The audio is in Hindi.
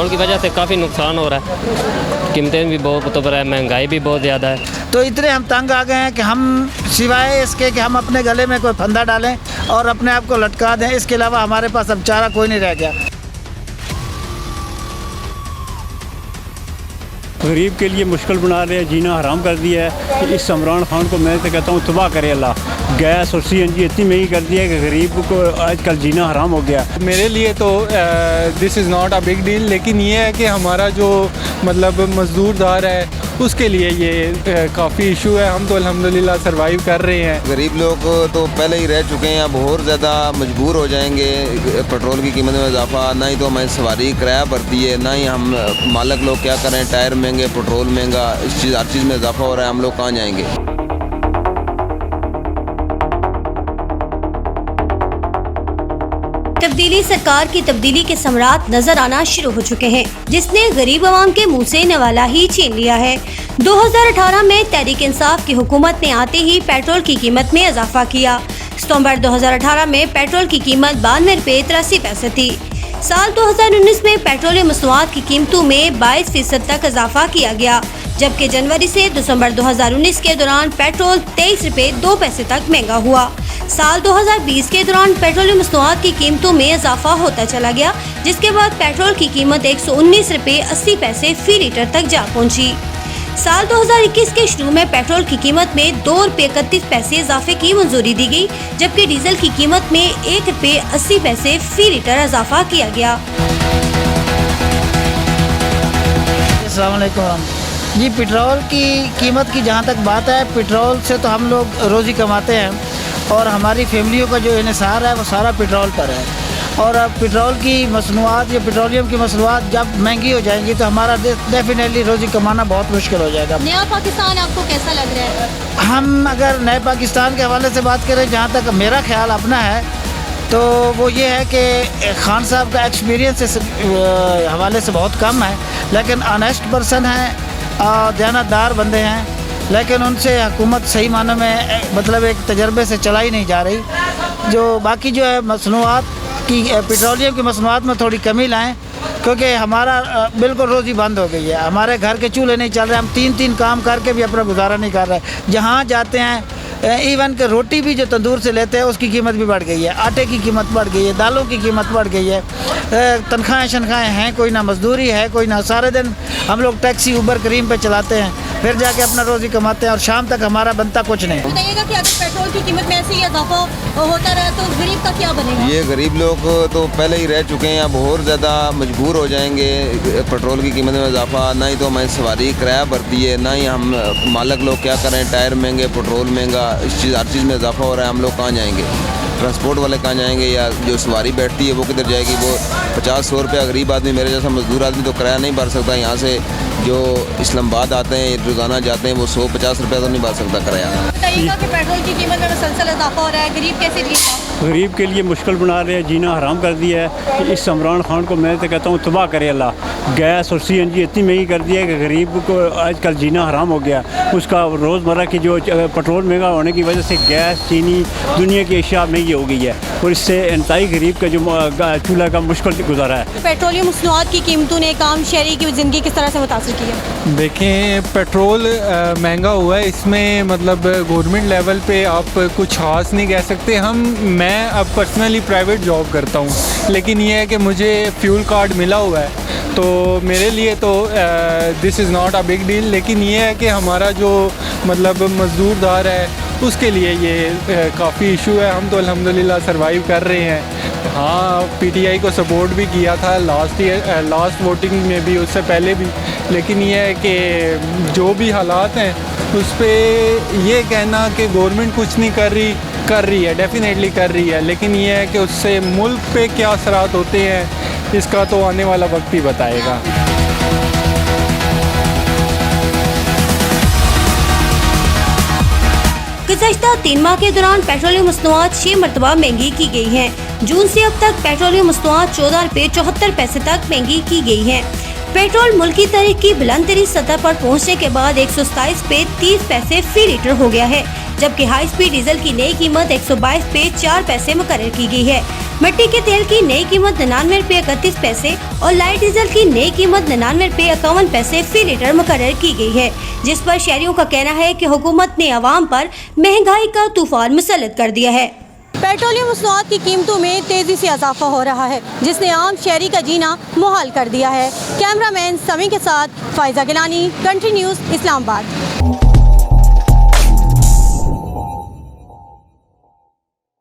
पेट्रोल की वजह से काफ़ी नुकसान हो रहा है, कीमतें भी बहुत ऊपर है, महंगाई भी बहुत ज़्यादा है। तो इतने हम तंग आ गए हैं कि हम सिवाय इसके कि हम अपने गले में कोई फंदा डालें और अपने आप को लटका दें, इसके अलावा हमारे पास अब चारा कोई नहीं रह गया। गरीब के लिए मुश्किल बना रहे हैं, जीना हराम कर दिया है। इस इमरान खान को मैं तो कहता हूँ तबाह करे अल्लाह। गैस और CNG इतनी महंगी कर दी है कि गरीब को आजकल जीना हराम हो गया। मेरे लिए तो this is not a big deal, लेकिन ये है कि हमारा जो मतलब मज़दूर दार है उसके लिए ये काफ़ी इशू है। हम तो अल्हम्दुलिल्लाह सर्वाइव कर रहे हैं। गरीब लोग तो पहले ही रह चुके हैं, अब और ज़्यादा मजबूर हो जाएंगे। पेट्रोल की कीमत में इजाफा, ना ही तो हमारी सवारी किराया बढ़ती है, ना ही हम मालक लोग क्या करें, टायर महंगे, पेट्रोल महंगा, हर चीज़ में इजाफा हो रहा है। हम लोग कहाँ जाएंगे? तब्दीली सरकार की तब्दीली के समरात नजर आना शुरू हो चुके हैं, जिसने गरीब आवाम के मुंह से नवाला ही छीन लिया है। 2018 में तहरीक इंसाफ की हुकूमत ने आते ही पेट्रोल की कीमत में इजाफा किया। सितंबर 2018 में पेट्रोल की कीमत 92 रुपए 83 पैसे थी। साल 2019 में पेट्रोलियम मसनूआत की कीमतों में 22% तक इजाफा किया गया, जबकि जनवरी से दिसंबर 2019 के दौरान पेट्रोल 23 रुपए 2 पैसे तक महंगा हुआ। साल 2020 के दौरान पेट्रोलियम मसनूआत की कीमतों में इजाफा होता चला गया, जिसके बाद पेट्रोल की कीमत 119 रुपए 80 पैसे फी लीटर तक जा पहुंची। साल 2021 के शुरू में पेट्रोल की कीमत में 2 रुपए 31 पैसे इजाफे की मंजूरी दी गई, जबकि डीजल की कीमत में 1 रुपए 80 पैसे फी लीटर इजाफा किया गया। अस्सलाम वालेकुम जी। पेट्रोल की कीमत की जहाँ तक बात है, पेट्रोल से तो हम लोग रोज़ी कमाते हैं और हमारी फैमिलियों का जो इन्हिसार है वो सारा पेट्रोल पर है। और अब पेट्रोल की मसनूआत या पेट्रोलियम की मसनूआत जब महंगी हो जाएंगी तो हमारा डेफिनेटली रोज़ी कमाना बहुत मुश्किल हो जाएगा। नया पाकिस्तान आपको कैसा लग रहा है? हम अगर नए पाकिस्तान के हवाले से बात करें, जहाँ तक मेरा ख्याल अपना है, तो वो ये है कि खान साहब का एक्सपीरियंस इस हवाले से बहुत कम है, लेकिन ऑनेस्ट पर्सन है, दयानतदार बंदे हैं, लेकिन उनसे हुकूमत सही मानों में मतलब एक तजर्बे से चलाई नहीं जा रही। जो बाकी जो है मसनूआत की, पेट्रोलियम की मसनूआत में थोड़ी कमी लाएं, क्योंकि हमारा बिल्कुल रोज़ी बंद हो गई है। हमारे घर के चूल्हे नहीं चल रहे, हम 3-3 काम करके भी अपना गुजारा नहीं कर रहे। जहाँ जाते हैं इवन के रोटी भी जो तंदूर से लेते हैं उसकी कीमत भी बढ़ गई है, आटे की कीमत बढ़ गई है, दालों की कीमत बढ़ गई है, तनख्वाहें शनख्वाहें हैं, कोई ना मजदूरी है, कोई ना। सारे दिन हम लोग टैक्सी उबर करीम पे चलाते हैं, फिर जाके अपना रोज़ी कमाते हैं और शाम तक हमारा बनता कुछ नहीं। बताइएगा कि अगर पेट्रोल की कीमत में ऐसे ही इजाफा होता रहा तो गरीब का क्या बनेगा? ये गरीब लोग तो पहले ही रह चुके हैं, अब और ज़्यादा मजबूर हो जाएंगे। पेट्रोल की कीमत में इजाफा, ना ही तो हमारी सवारी किराया बढ़ती है, ना ही हम मालक लोग क्या करें, टायर महंगे, पेट्रोल महंगा, हर चीज़ में इजाफा हो रहा है। हम लोग कहाँ जाएंगे? ट्रांसपोर्ट वाले कहाँ जाएंगे? या जो सवारी बैठती है वो किधर जाएगी? वो 50-100 रुपया गरीब आदमी, मेरे जैसा मजदूर आदमी तो किराया नहीं भर सकता। यहाँ से जो इस्लामाबाद आते हैं, रोज़ाना जाते हैं, वो 100-50 रुपया तो नहीं भर सकता किराया। बताइएगा कि पेट्रोल की कीमत में मुसलसल इजाफा हो रहा है, गरीब कैसे जिएगा? गरीब के लिए मुश्किल बना रहे हैं, जीना हराम कर दिया है। इस इमरान खान को मैं तो कहता हूँ तबाह करे अल्लाह। गैस और CNG इतनी महंगी कर दी है कि गरीब को आजकल जीना हराम हो गया। उसका रोज़मर्रा की जो पेट्रोल महंगा होने की वजह से गैस, चीनी, दुनिया की अशिया महंगी हो गई है और इससे इंतहाई गरीब का जो चूल्हा का मुश्किल गुजारा है। पेट्रोलियम मसनूआत की कीमतों ने आम शहरी की ज़िंदगी किस तरह से मुतासिर की है? देखें, पेट्रोल महंगा हुआ है, इसमें मतलब गवर्नमेंट लेवल पे आप कुछ खास नहीं कह सकते। मैं अब पर्सनली प्राइवेट जॉब करता हूँ, लेकिन ये है कि मुझे फ्यूल कार्ड मिला हुआ है, तो मेरे लिए तो this is not a big deal. लेकिन ये है कि हमारा जो मतलब मज़दूर दार है उसके लिए ये काफ़ी इशू है। हम तो अल्हम्दुलिल्लाह सर्वाइव कर रहे हैं। हाँ, PTI को सपोर्ट भी किया था लास्ट वोटिंग में भी, उससे पहले भी, लेकिन ये है कि जो भी हालात हैं उस पर ये कहना कि गवर्नमेंट कुछ नहीं कर रही है, डेफिनेटली कर रही है, लेकिन ये है कि उससे मुल्क पे क्या असरात होते हैं इसका तो आने वाला वक्त ही बताएगा। गुज़श्ता 3 माह के दौरान पेट्रोलियम मसनूआत 6 मरतबा महंगी की गई हैं। जून से अब तक पेट्रोलियम मसनूआत 14 रुपए 74 पैसे तक महंगी की गई हैं। पेट्रोल मुल्की तारीख की बुलंद तरीन सतह पर पहुंचने के बाद 127 रुपए 30 पैसे फी लीटर हो गया है, जबकि हाई स्पीड डीजल की नई कीमत 122 रुपए 4 पैसे मुकर्रर की गई है। मिट्टी के तेल की नई कीमत 99 रुपए 31 पैसे और लाइट डीजल की नई कीमत 99 रुपए 51 पैसे फी लीटर मुकर्रर की गई है, जिस पर शहरियों का कहना है कि हुकूमत ने आवाम पर महंगाई का तूफान मुसल्लत कर दिया है। पेट्रोलियम मसनूआत की कीमतों में तेजी से इजाफा हो रहा है, जिसने आम शहरी का जीना मुहाल कर दिया है। कैमरामैन समी के साथ फायजा गिलानी, कंट्री न्यूज़, इस्लामाबाद।